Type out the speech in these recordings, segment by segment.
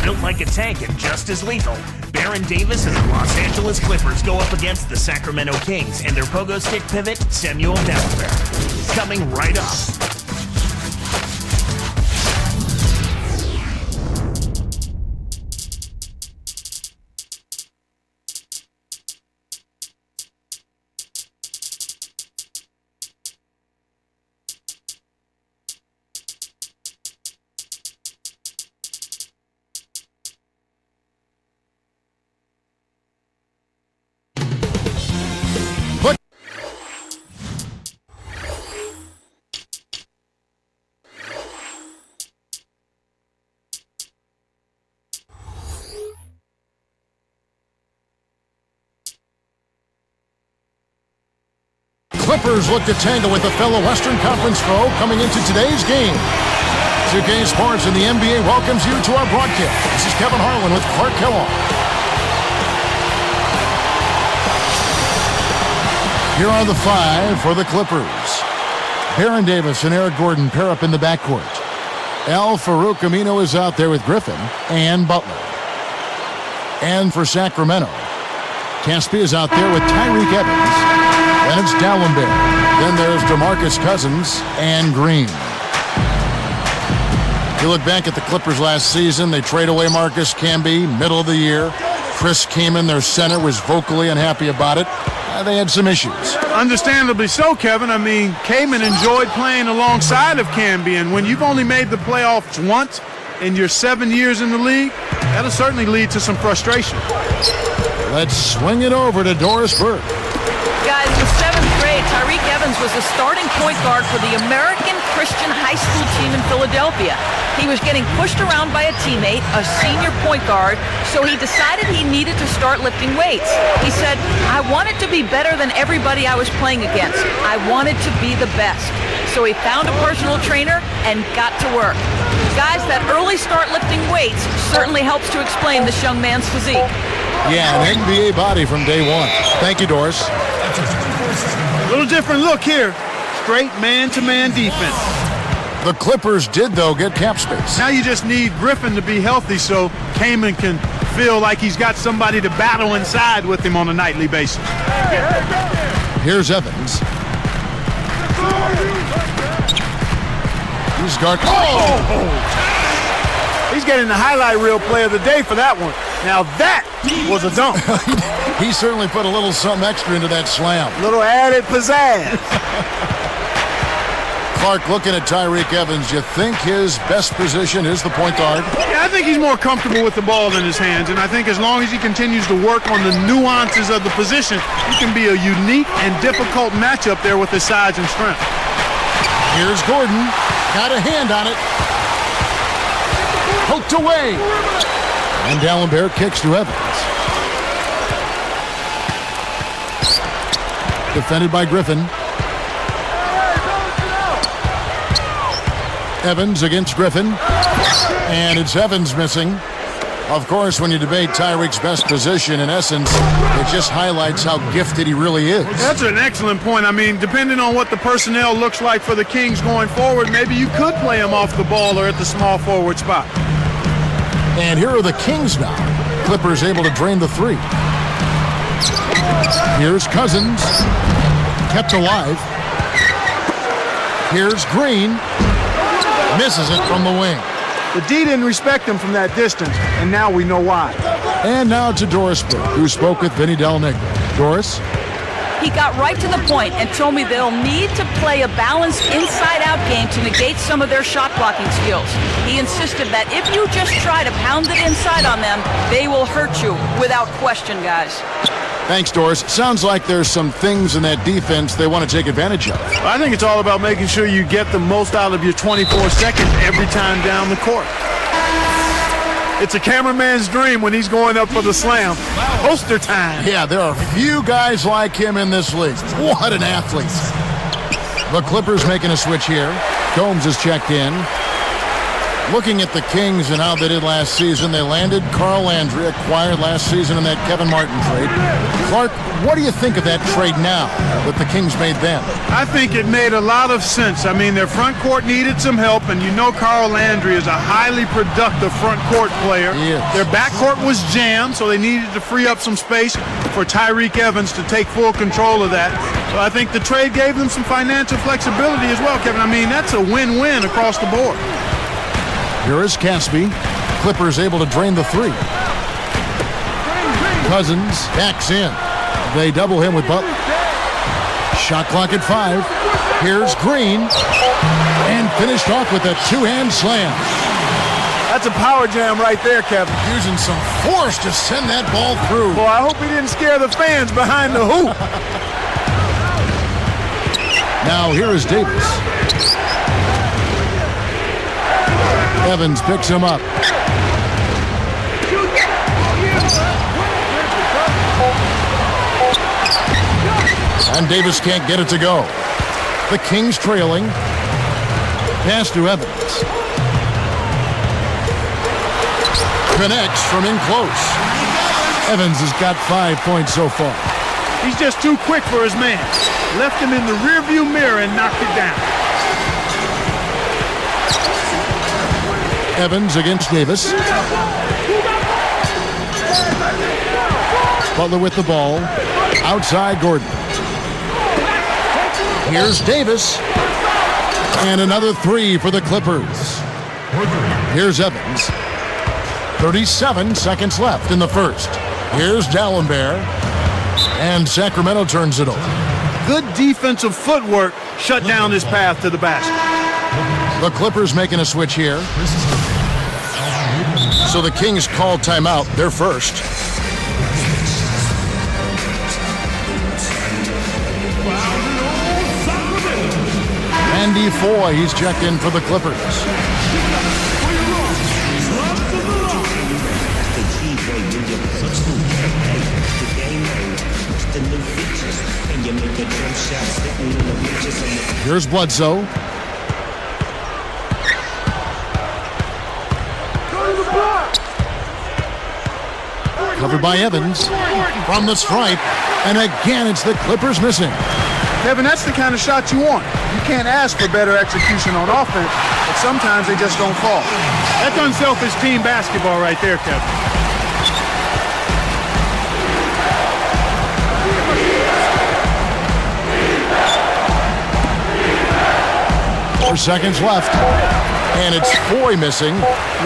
built like a tank and just as lethal. Baron Davis and the Los Angeles Clippers go up against the Sacramento Kings and their pogo stick pivot, Samuel Dallenberg. Coming right up. Clippers look to tangle with a fellow Western Conference foe coming into today's game. 2K Sports and the NBA welcomes you to our broadcast. This is Kevin Harlan with Clark Kellogg. Here are the five for the Clippers. Baron Davis and Eric Gordon pair up in the backcourt. Al Farouk Amino is out there with Griffin and Butler. And for Sacramento, Caspi is out there with Tyreke Evans. Then it's Dallenberg. Then there's DeMarcus Cousins and Green. You look back at the Clippers last season, they trade away Marcus Camby, middle of the year. Chris Kaman, their center, was vocally unhappy about it. They had some issues. Understandably so, Kevin. I mean, Kaman enjoyed playing alongside of Camby, and when you've only made the playoffs once in your 7 years in the league, that'll certainly lead to some frustration. Let's swing it over to Doris Burke. Guys, in 7th grade, Tyreke Evans was the starting point guard for the American Christian high school team in Philadelphia. He was getting pushed around by a teammate, a senior point guard, so he decided he needed to start lifting weights. He said, I wanted to be better than everybody I was playing against. I wanted to be the best. So he found a personal trainer and got to work. Guys, that early start lifting weights certainly helps to explain this young man's physique. Yeah, an NBA body from day one. Thank you, Doris. A little different look here. Straight man-to-man defense. The Clippers did, though, get cap space. Now you just need Griffin to be healthy so Kaman can feel like he's got somebody to battle inside with him on a nightly basis. Here's Evans. He's guard. Oh! He's getting the highlight reel play of the day for that one. Now that was a dunk. He certainly put a little something extra into that slam. Little added pizzazz. Clark, looking at Tyreke Evans, you think his best position is the point guard? Yeah, I think he's more comfortable with the ball in his hands, and I think as long as he continues to work on the nuances of the position, he can be a unique and difficult matchup there with his size and strength. Here's Gordon. Got a hand on it. Poked away. And Dallenberg kicks to Evans. Defended by Griffin. Evans against Griffin. And it's Evans missing. Of course, when you debate Tyreke's best position, in essence, it just highlights how gifted he really is. That's an excellent point. I mean, depending on what the personnel looks like for the Kings going forward, maybe you could play him off the ball or at the small forward spot. And here are the Kings now. Clippers able to drain the three. Here's Cousins. Kept alive. Here's Green. Misses it from the wing. The D didn't respect him from that distance, and now we know why. And now to Doris Burke, who spoke with Vinny Del Negro. Doris? He got right to the point and told me they'll need to play a balanced inside-out game to negate some of their shot-blocking skills. He insisted that if you just try to pound it inside on them, they will hurt you without question, guys. Thanks, Doris. Sounds like there's some things in that defense they want to take advantage of. I think it's all about making sure you get the most out of your 24 seconds every time down the court. It's a cameraman's dream when he's going up for the slam. Poster time. Yeah, there are few guys like him in this league. What an athlete. The Clippers making a switch here. Combs is checked in. Looking at the Kings and how they did last season, they landed Carl Landry, acquired last season in that Kevin Martin trade. Clark, what do you think of that trade now that the Kings made then? I think it made a lot of sense. I mean, their front court needed some help, and you know Carl Landry is a highly productive front court player. He is. Their backcourt was jammed, so they needed to free up some space for Tyreek Evans to take full control of that. So I think the trade gave them some financial flexibility as well, Kevin. I mean, that's a win-win across the board. Here is Caspi. Clippers able to drain the three. Cousins backs in. They double him with Butler. Shot clock at 5. Here's Green. And finished off with a two-hand slam. That's a power jam right there, Kevin. Using some force to send that ball through. Boy, I hope he didn't scare the fans behind the hoop. Now here is Davis. Evans picks him up. And Davis can't get it to go. The Kings trailing. Pass to Evans. Connects from in close. Evans has got 5 points so far. He's just too quick for his man. Left him in the rearview mirror and knocked it down. Evans against Davis. Butler with the ball. Outside Gordon. Here's Davis. And another three for the Clippers. Here's Evans. 37 seconds left in the first. Here's D'Alembert. And Sacramento turns it over. Good defensive footwork shut down his path to the basket. The Clippers making a switch here. So the Kings call timeout. They're first. Andy Foy, he's checked in for the Clippers. Here's Bledsoe. Covered by Evans from the stripe, and again it's the Clippers missing. Kevin, that's the kind of shot you want. You can't ask for better execution on offense, but sometimes they just don't fall. That's unselfish team basketball right there, Kevin. 4 seconds left, and it's Foy missing.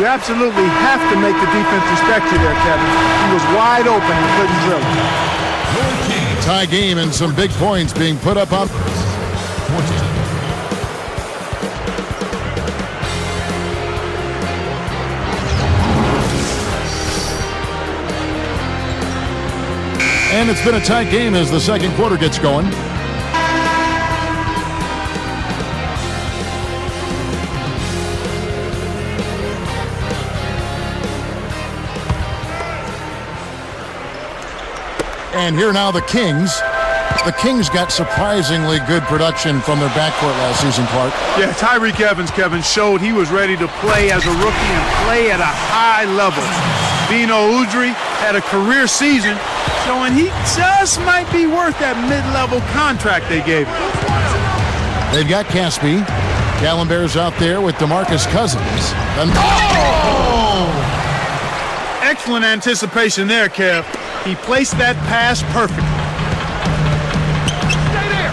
You absolutely have to make the defense respect you there, Kevin. He was wide open and couldn't drill it. Tie game and some big points being put up on. And it's been a tight game as the second quarter gets going. And here now the Kings. The Kings got surprisingly good production from their backcourt last season, Clark. Yeah, Tyreek Evans, Kevin, showed he was ready to play as a rookie and play at a high level. Bino Udrih had a career season, showing he just might be worth that mid-level contract they gave him. They've got Caspi. D'Alembert's out there with DeMarcus Cousins. Excellent anticipation there, Kev. He placed that pass perfectly. Stay there.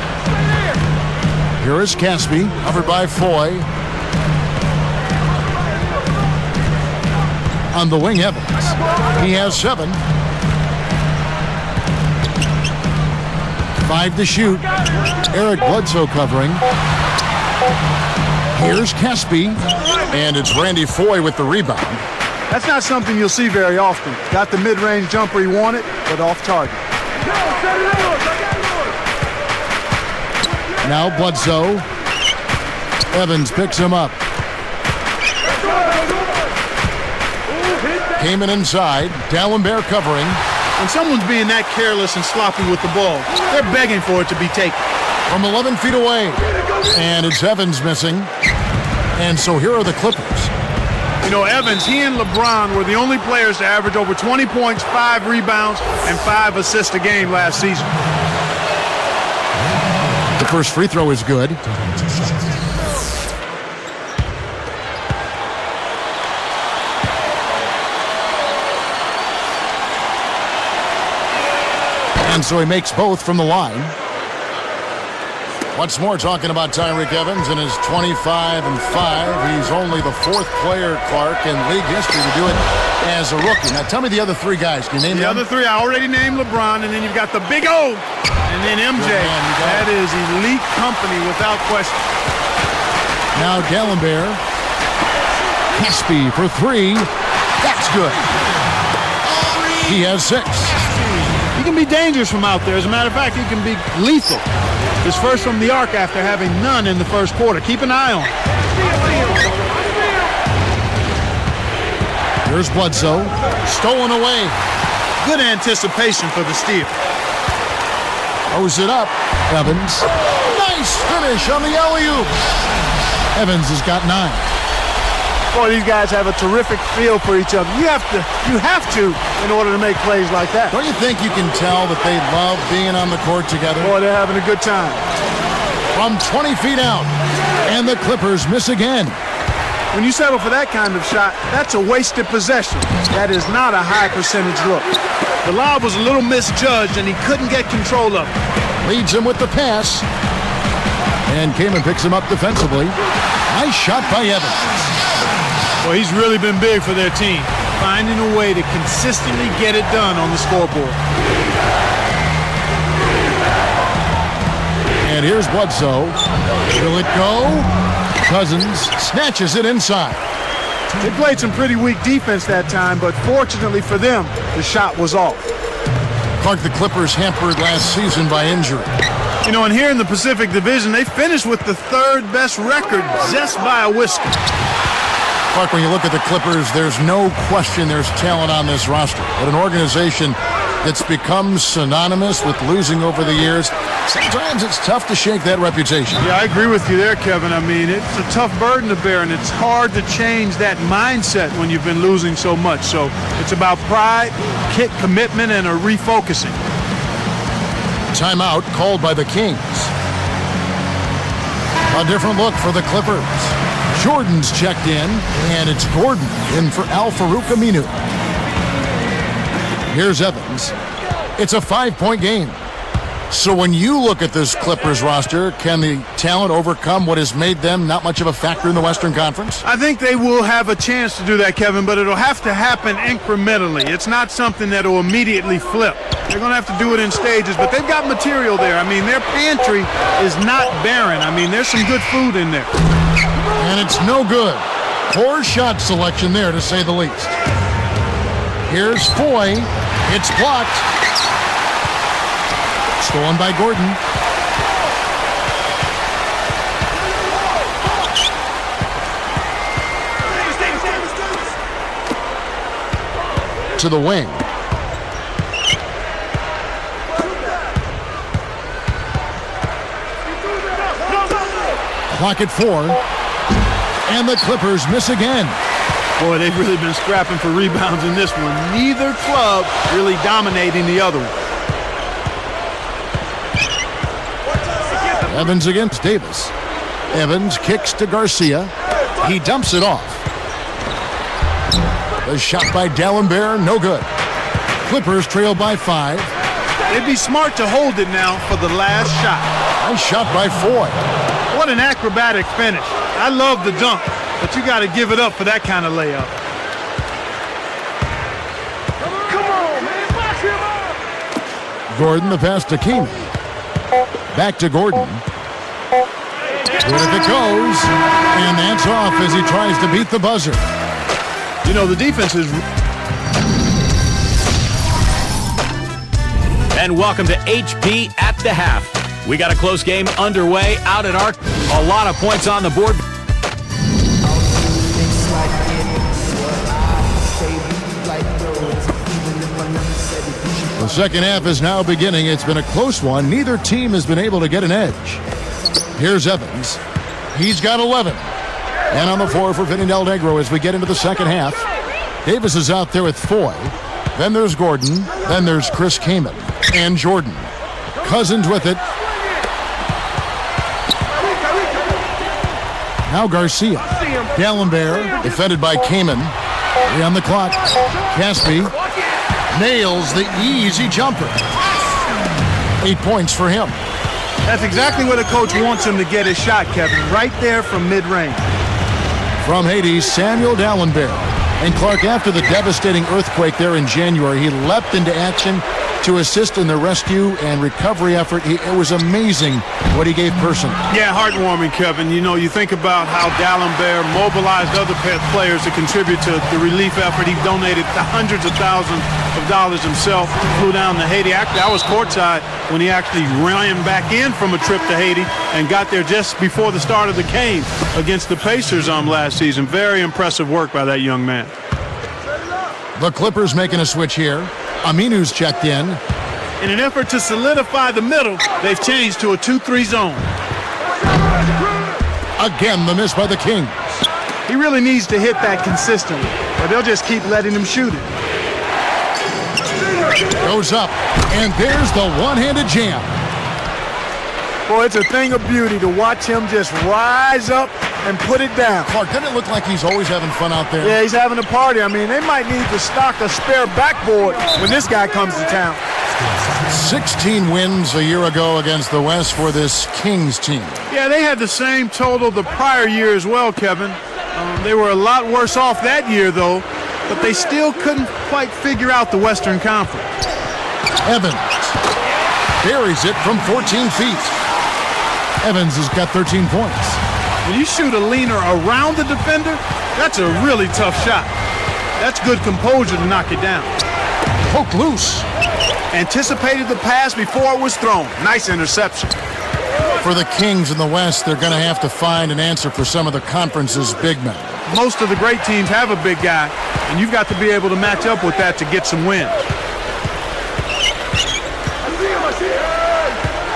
Here is Caspi, covered by Foy. On the wing, Evans. He has 7. 5 to shoot. Eric Bledsoe covering. Here's Caspi. And it's Randy Foy with the rebound. That's not something you'll see very often. Got the mid-range jumper he wanted, but off target. Now Bledsoe. Evans picks him up. Came in inside. D'Alembert covering. When someone's being that careless and sloppy with the ball, they're begging for it to be taken. From 11 feet away. And it's Evans missing. And so here are the Clippers. You know, Evans, he and LeBron were the only players to average over 20 points, 5 rebounds, and 5 assists a game last season. The first free throw is good. And so he makes both from the line. Once more talking about Tyreke Evans and his 25 and 5. He's only the 4th player, Clark, in league history to do it as a rookie. Now tell me the other 3 guys. Can you name them? The other 3, I already named LeBron, and then you've got the big O, and then MJ. That is elite company without question. Now D'Alembert. Caspi for 3. That's good. He has 6. He can be dangerous from out there. As a matter of fact, he can be lethal. His first from the arc after having none in the first quarter. Keep an eye on him. Here's Bledsoe. Stolen away. Good anticipation for the steal. Throws it up. Evans. Nice finish on the alley-oop. Evans has got 9. Boy, these guys have a terrific feel for each other. You have to in order to make plays like that. Don't you think you can tell that they love being on the court together? Boy, they're having a good time. From 20 feet out, and the Clippers miss again. When you settle for that kind of shot, that's a wasted possession. That is not a high percentage look. The lob was a little misjudged, and he couldn't get control of it. Leads him with the pass. And Kamen picks him up defensively. Nice shot by Evans. Well, he's really been big for their team, finding a way to consistently get it done on the scoreboard. And here's Bledsoe. Will it go? Cousins snatches it inside. They played some pretty weak defense that time, but fortunately for them, the shot was off. Clark, the Clippers hampered last season by injury. You know, and here in the Pacific Division, they finished with the 3rd best record just by a whisker. Clark, when you look at the Clippers, there's no question there's talent on this roster. But an organization that's become synonymous with losing over the years, sometimes it's tough to shake that reputation. Yeah, I agree with you there, Kevin. I mean, it's a tough burden to bear, and it's hard to change that mindset when you've been losing so much. So it's about pride, commitment, and a refocusing. Timeout called by the Kings. A different look for the Clippers. Jordan's checked in, and it's Gordon in for Al-Farouq Aminu. Here's Evans. It's a 5-point game. So when you look at this Clippers roster, can the talent overcome what has made them not much of a factor in the Western Conference? I think they will have a chance to do that, Kevin, but it'll have to happen incrementally. It's not something that will immediately flip. They're going to have to do it in stages, but they've got material there. I mean, their pantry is not barren. I mean, there's some good food in there. And it's no good. Poor shot selection there, to say the least. Here's Foy. It's blocked. Stolen by Gordon. To the wing. Clock at 4. And the Clippers miss again. Boy, they've really been scrapping for rebounds in this one. Neither club really dominating the other one. Evans against Davis. Evans kicks to Garcia. He dumps it off. The shot by D'Alembert, no good. Clippers trail by 5. They'd be smart to hold it now for the last shot. Nice shot by Foy. What an acrobatic finish. I love the dunk, but you got to give it up for that kind of layup. Come on, man, back him up. Gordon, the pass to Keenan. Back to Gordon. Good if it goes. And that's off as he tries to beat the buzzer. You know, the defense is... And welcome to HP at the half. We got a close game underway out at Arc. A lot of points on the board. The second half is now beginning. It's been a close one. Neither team has been able to get an edge. Here's Evans. He's got 11. And on the floor for Vinny Del Negro as we get into the second half. Davis is out there with Foy. Then there's Gordon. Then there's Chris Kaman and Jordan. Cousins with it. Now Garcia. D'Alembert defended by Kaman. 3 on the clock. Caspi nails the easy jumper. 8 points for him. That's exactly where the coach wants him to get his shot, Kevin. Right there from mid-range. From Haiti, Samuel D'Alembert. And Clark, after the devastating earthquake there in January, he leapt into action to assist in the rescue and recovery effort. It was amazing what he gave personally. Yeah, heartwarming, Kevin. You know, you think about how D'Alembert mobilized other players to contribute to the relief effort. He donated hundreds of thousands of dollars himself, flew down to Haiti. Actually, I was courtside when he actually ran back in from a trip to Haiti and got there just before the start of the game against the Pacers last season. Very impressive work by that young man. The Clippers making a switch here. Aminu's checked in. In an effort to solidify the middle, they've changed to a 2-3 zone. Again, the miss by the Kings. He really needs to hit that consistently, or they'll just keep letting him shoot it. Goes up, and there's the one-handed jam. Boy, it's a thing of beauty to watch him just rise up and put it down. Clark, doesn't it look like he's always having fun out there? Yeah, he's having a party. I mean, they might need to stock a spare backboard when this guy comes to town. 16 wins a year ago against the West for this Kings team. Yeah, they had the same total the prior year as well, Kevin. They were a lot worse off that year, though, but they still couldn't quite figure out the Western Conference. Evans buries it from 14 feet. Evans has got 13 points. When you shoot a leaner around the defender, that's a really tough shot. That's good composure to knock it down. Poke loose. Anticipated the pass before it was thrown. Nice interception. For the Kings in the West, they're going to have to find an answer for some of the conference's big men. Most of the great teams have a big guy, and you've got to be able to match up with that to get some wins.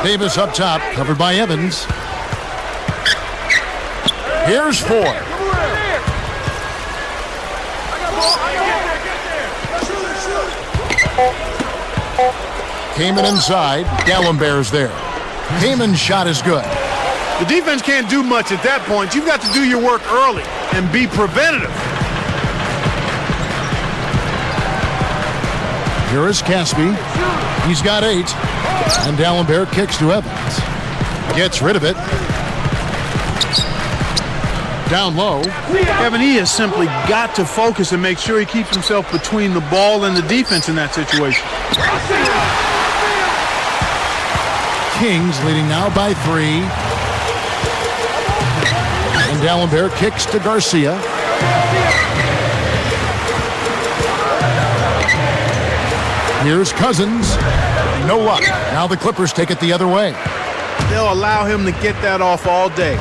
Davis up top, covered by Evans. Here's Foy. Kaman inside. D'Alembert's there. Kaman's shot is good. The defense can't do much at that point. You've got to do your work early and be preventative. Here is Caspi. He's got 8. And D'Alembert kicks to Evans. Gets rid of it. Down low. Kevin, he has simply got to focus and make sure he keeps himself between the ball and the defense in that situation. Kings leading now by 3. And D'Alembert kicks to Garcia. Here's Cousins. No luck. Now the Clippers take it the other way. They'll allow him to get that off all day.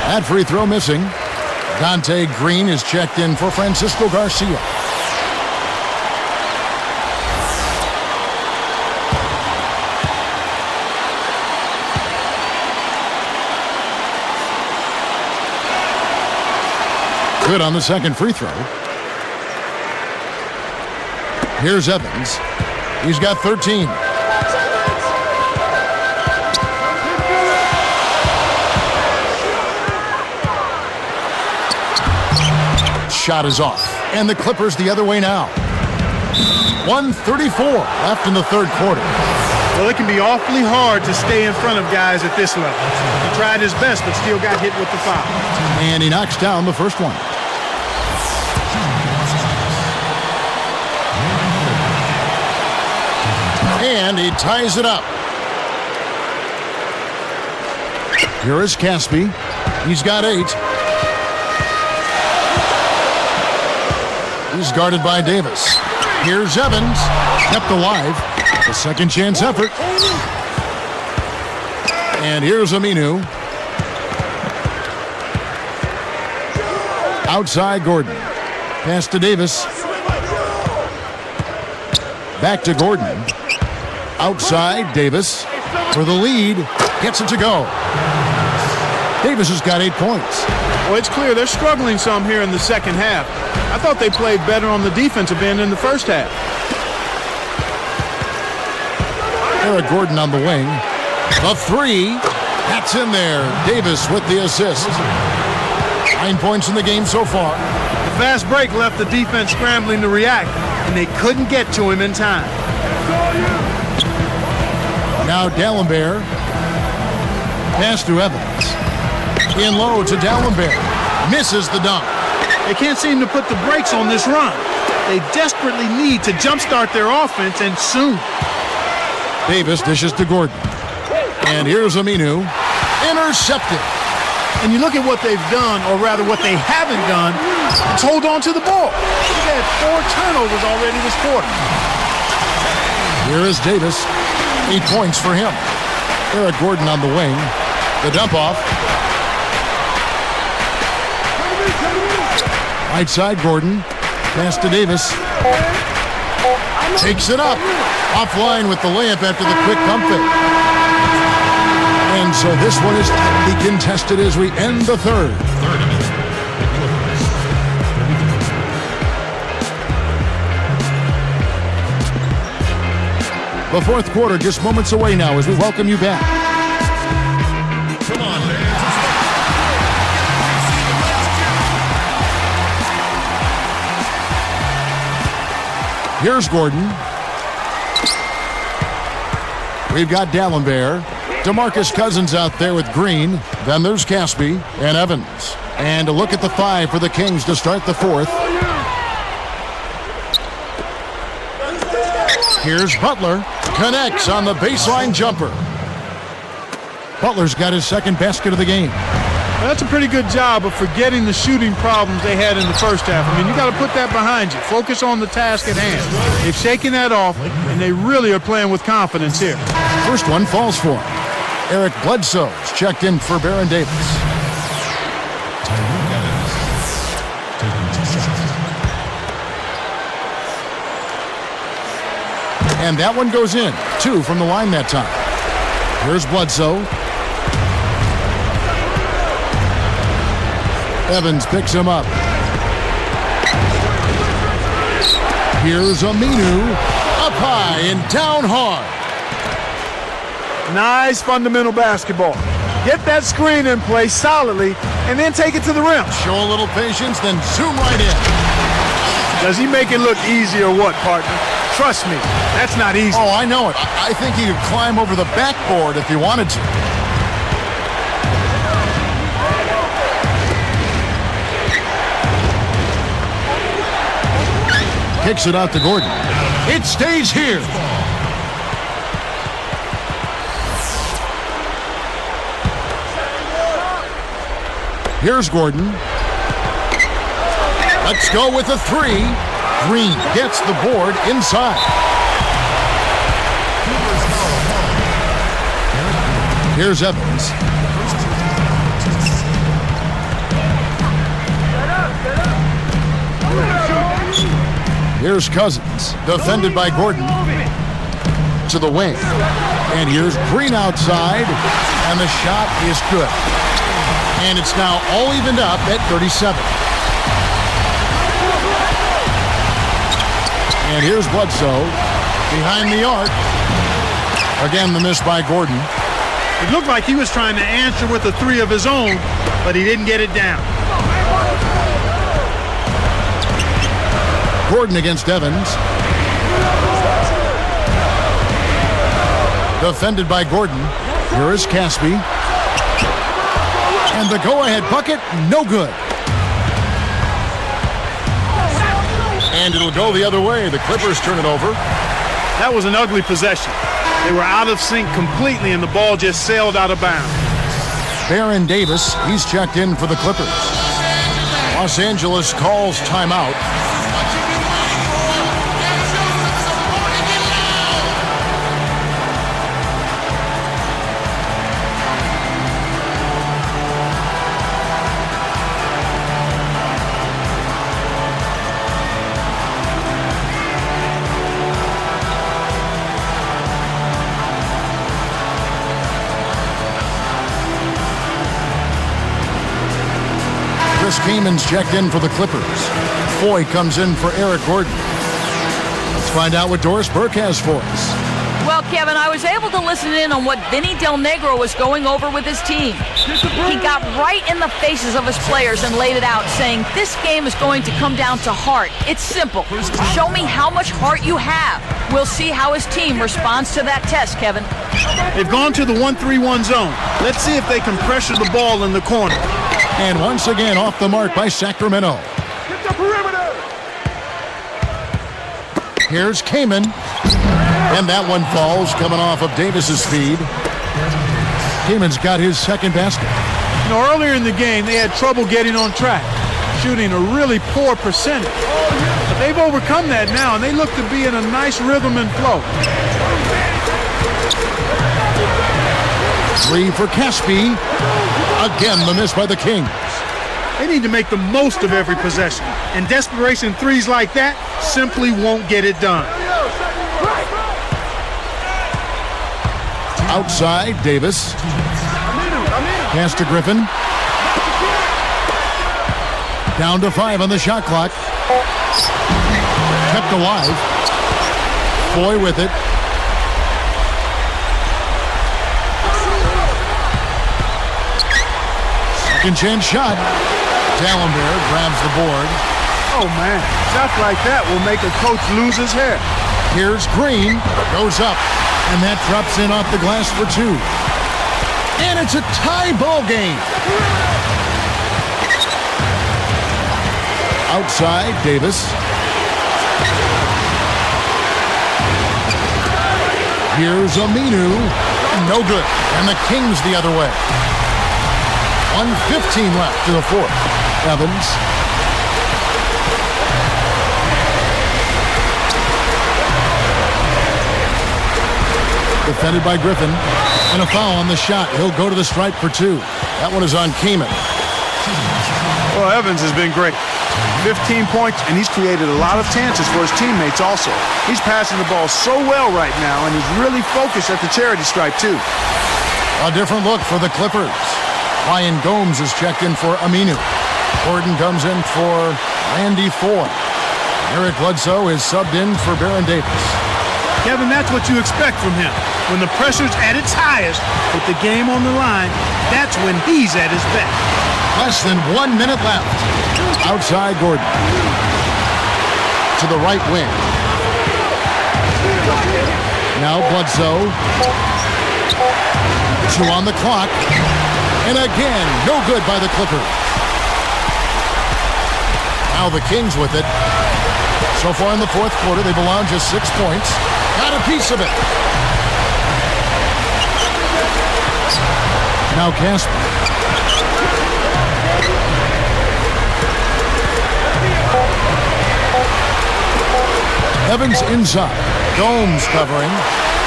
That free throw missing. Deonte Green is checked in for Francisco Garcia. Good on the second free throw. Here's Evans. He's got 13. Shot is off. And the Clippers the other way now. 1:34 left in the third quarter. Well, it can be awfully hard to stay in front of guys at this level. He tried his best, but still got hit with the foul. And he knocks down the first one. And he ties it up. Here is Caspi. He's got 8. He's guarded by Davis. Here's Evans. Kept alive. A second chance effort. And here's Aminu. Outside Gordon. Pass to Davis. Back to Gordon. Outside, Davis for the lead. Gets it to go. Davis has got 8 points. Well, it's clear they're struggling some here in the second half. I thought they played better on the defensive end in the first half. Eric Gordon on the wing. The three. That's in there. Davis with the assist. 9 points in the game so far. The fast break left the defense scrambling to react, and they couldn't get to him in time. Now D'Alembert. Pass to Evans. In low to D'Alembert. Misses the dunk. They can't seem to put the brakes on this run. They desperately need to jumpstart their offense, and soon. Davis dishes to Gordon. And here's Aminu. Intercepted. And you look at what they've done, or rather what they haven't done, it's hold on to the ball. They've had 4 turnovers already this quarter. Here is Davis. 8 points for him. Eric Gordon on the wing. The dump off. Right side, Gordon. Pass to Davis. Takes it up. Offline with the layup after the quick pump fake. And so this one is tightly contested as we end the third. The fourth quarter just moments away now as we welcome you back. Come on, man. Here's Gordon. We've got D'Alembert. DeMarcus Cousins out there with Green. Then there's Caspi and Evans. And a look at the 5 for the Kings to start the fourth. Here's Butler. Connects on the baseline jumper. Butler's got his second basket of the game. Well, that's a pretty good job of forgetting the shooting problems they had in the first half. I mean, you got to put that behind you. Focus on the task at hand. They've shaken that off, and they really are playing with confidence here. First one falls for him. Eric Bledsoe's checked in for Baron Davis. And that one goes in. 2 from the line that time. Here's Bledsoe. Evans picks him up. Here's Aminu. Up high and down hard. Nice fundamental basketball. Get that screen in place solidly, and then take it to the rim. Show a little patience, then zoom right in. Does he make it look easy or what, partner? Trust me, that's not easy. Oh, I know it. I think he could climb over the backboard if he wanted to. Kicks it out to Gordon. It stays here. Here's Gordon. Let's go with a 3. Green gets the board inside. Here's Evans. Here's Cousins, defended by Gordon. To the wing. And here's Green outside, and the shot is good. And it's now all evened up at 37. And here's Bledsoe behind the arc. Again, the miss by Gordon. It looked like he was trying to answer with a 3 of his own, but he didn't get it down. Gordon against Evans. Defended by Gordon. Here is Caspi. And the go-ahead bucket, no good. And it'll go the other way. The Clippers turn it over. That was an ugly possession. They were out of sync completely, and the ball just sailed out of bounds. Baron Davis, he's checked in for the Clippers. Los Angeles calls timeout. Chris Kamen's checked in for the Clippers. Foy comes in for Eric Gordon. Let's find out what Doris Burke has for us. Well, Kevin, I was able to listen in on what Vinny Del Negro was going over with his team. He got right in the faces of his players and laid it out, saying this game is going to come down to heart. It's simple. Show me how much heart you have. We'll see how his team responds to that test, Kevin. They've gone to the 1-3-1 zone. Let's see if they can pressure the ball in the corner. And once again off the mark by Sacramento. Here's Kaman. And that one falls, coming off of Davis's feed. Kaman's got his second basket. You know, earlier in the game, they had trouble getting on track, shooting a really poor percentage. But they've overcome that now, and they look to be in a nice rhythm and flow. Three for Caspi. Again, the miss by the Kings. They need to make the most of every possession. And desperation threes like that simply won't get it done. Outside, Davis. Pass to Griffin. Down to 5 on the shot clock. Kept alive. Foy with it. Second chance shot. Dallenberg grabs the board. Oh, man. Shots like that will make a coach lose his hair. Here's Green. Goes up. And that drops in off the glass for 2. And it's a tie ball game. Outside, Davis. Here's Aminu. No good. And the Kings the other way. 1:15 left to the fourth. Evans. Defended by Griffin. And a foul on the shot. He'll go to the stripe for 2. That one is on Kaman. Well, Evans has been great. 15 points, and he's created a lot of chances for his teammates also. He's passing the ball so well right now, and he's really focused at the charity stripe, too. A different look for the Clippers. Ryan Gomes is checked in for Aminu. Gordon comes in for Randy Foy. Eric Bledsoe is subbed in for Baron Davis. Kevin, that's what you expect from him. When the pressure's at its highest, with the game on the line, that's when he's at his best. Less than 1 minute left. Outside Gordon. To the right wing. Now Bledsoe. 2 on the clock. And again, no good by the Clippers. Now the Kings with it. So far in the fourth quarter, they've allowed just 6 points. Got a piece of it. Now Casper. Evans inside. Gomes covering.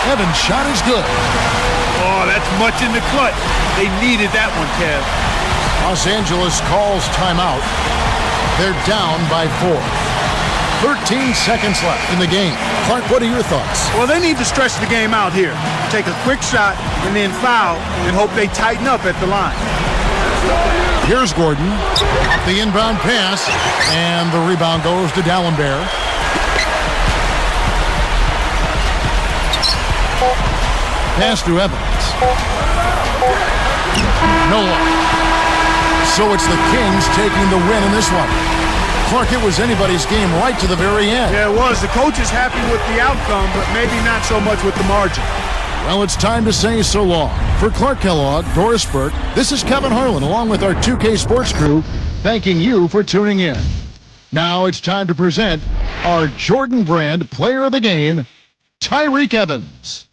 Evans' shot is good. Oh, that's much in the clutch. They needed that one, Kev. Los Angeles calls timeout. They're down by 4. 13 seconds left in the game. Clark, what are your thoughts? Well, they need to stretch the game out here. Take a quick shot and then foul and hope they tighten up at the line. Here's Gordon. Off the inbound pass. And the rebound goes to Dallenberg. Pass to Evans. No one. So it's the Kings taking the win in this one. Clark, it was anybody's game right to the very end. Yeah, it was. The coach is happy with the outcome, but maybe not so much with the margin. Well, it's time to say so long. For Clark Kellogg, Doris Burke, this is Kevin Harlan, along with our 2K Sports crew, thanking you for tuning in. Now it's time to present our Jordan Brand Player of the Game, Tyreke Evans.